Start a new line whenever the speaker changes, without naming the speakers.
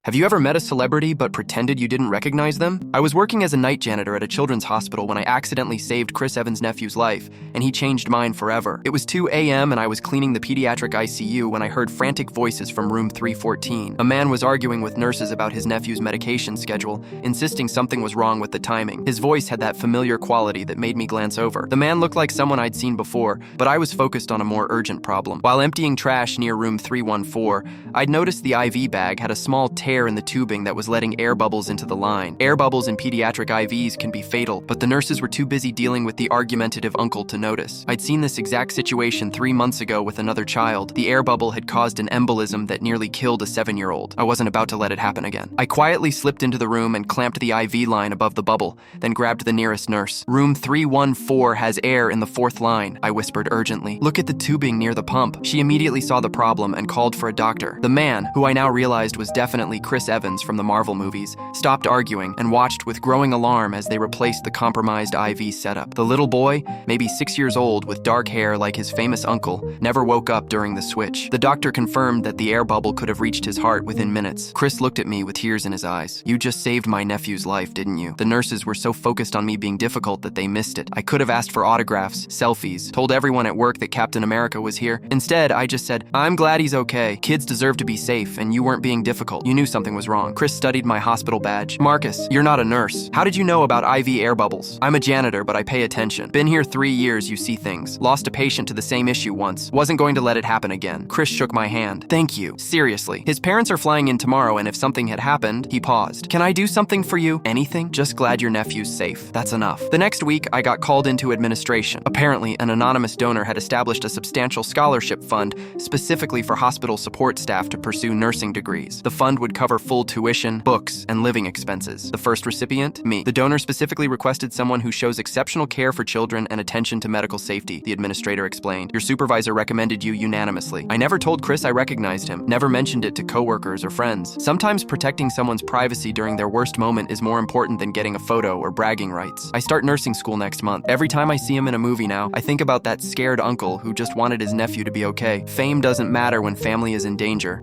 Have you ever met a celebrity but pretended you didn't recognize them? I was working as a night janitor at a children's hospital when I accidentally saved Chris Evans' nephew's life, and he changed mine forever. It was 2 a.m. and I was cleaning the pediatric ICU when I heard frantic voices from room 314. A man was arguing with nurses about his nephew's medication schedule, insisting something was wrong with the timing. His voice had that familiar quality that made me glance over. The man looked like someone I'd seen before, but I was focused on a more urgent problem. While emptying trash near room 314, I'd noticed the IV bag had a small tear in the tubing that was letting air bubbles into the line. Air bubbles in pediatric IVs can be fatal, but the nurses were too busy dealing with the argumentative uncle to notice. I'd seen this exact situation 3 months ago with another child. The air bubble had caused an embolism that nearly killed a 7-year-old. I wasn't about to let it happen again. I quietly slipped into the room and clamped the IV line above the bubble, then grabbed the nearest nurse. Room 314 has air in the 4th line, I whispered urgently. Look at the tubing near the pump. She immediately saw the problem and called for a doctor. The man, who I now realized was definitely Chris Evans from the Marvel movies, stopped arguing and watched with growing alarm as they replaced the compromised IV setup. The little boy, maybe 6 years old with dark hair like his famous uncle, never woke up during the switch. The doctor confirmed that the air bubble could have reached his heart within minutes. Chris looked at me with tears in his eyes. You just saved my nephew's life, didn't you? The nurses were so focused on me being difficult that they missed it. I could have asked for autographs, selfies, told everyone at work that Captain America was here. Instead, I just said, I'm glad he's okay. Kids deserve to be safe, and you weren't being difficult. You knew something was wrong. Chris studied my hospital badge. Marcus, you're not a nurse. How did you know about IV air bubbles? I'm a janitor, but I pay attention. Been here 3 years, you see things. Lost a patient to the same issue once. Wasn't going to let it happen again. Chris shook my hand. Thank you. Seriously. His parents are flying in tomorrow, and if something had happened, he paused. Can I do something for you? Anything? Just glad your nephew's safe. That's enough. The next week, I got called into administration. Apparently, an anonymous donor had established a substantial scholarship fund specifically for hospital support staff to pursue nursing degrees. The fund would cover full tuition, books, and living expenses. The first recipient? Me. The donor specifically requested someone who shows exceptional care for children and attention to medical safety, the administrator explained. Your supervisor recommended you unanimously. I never told Chris I recognized him, never mentioned it to coworkers or friends. Sometimes protecting someone's privacy during their worst moment is more important than getting a photo or bragging rights. I start nursing school next month. Every time I see him in a movie now, I think about that scared uncle who just wanted his nephew to be okay. Fame doesn't matter when family is in danger.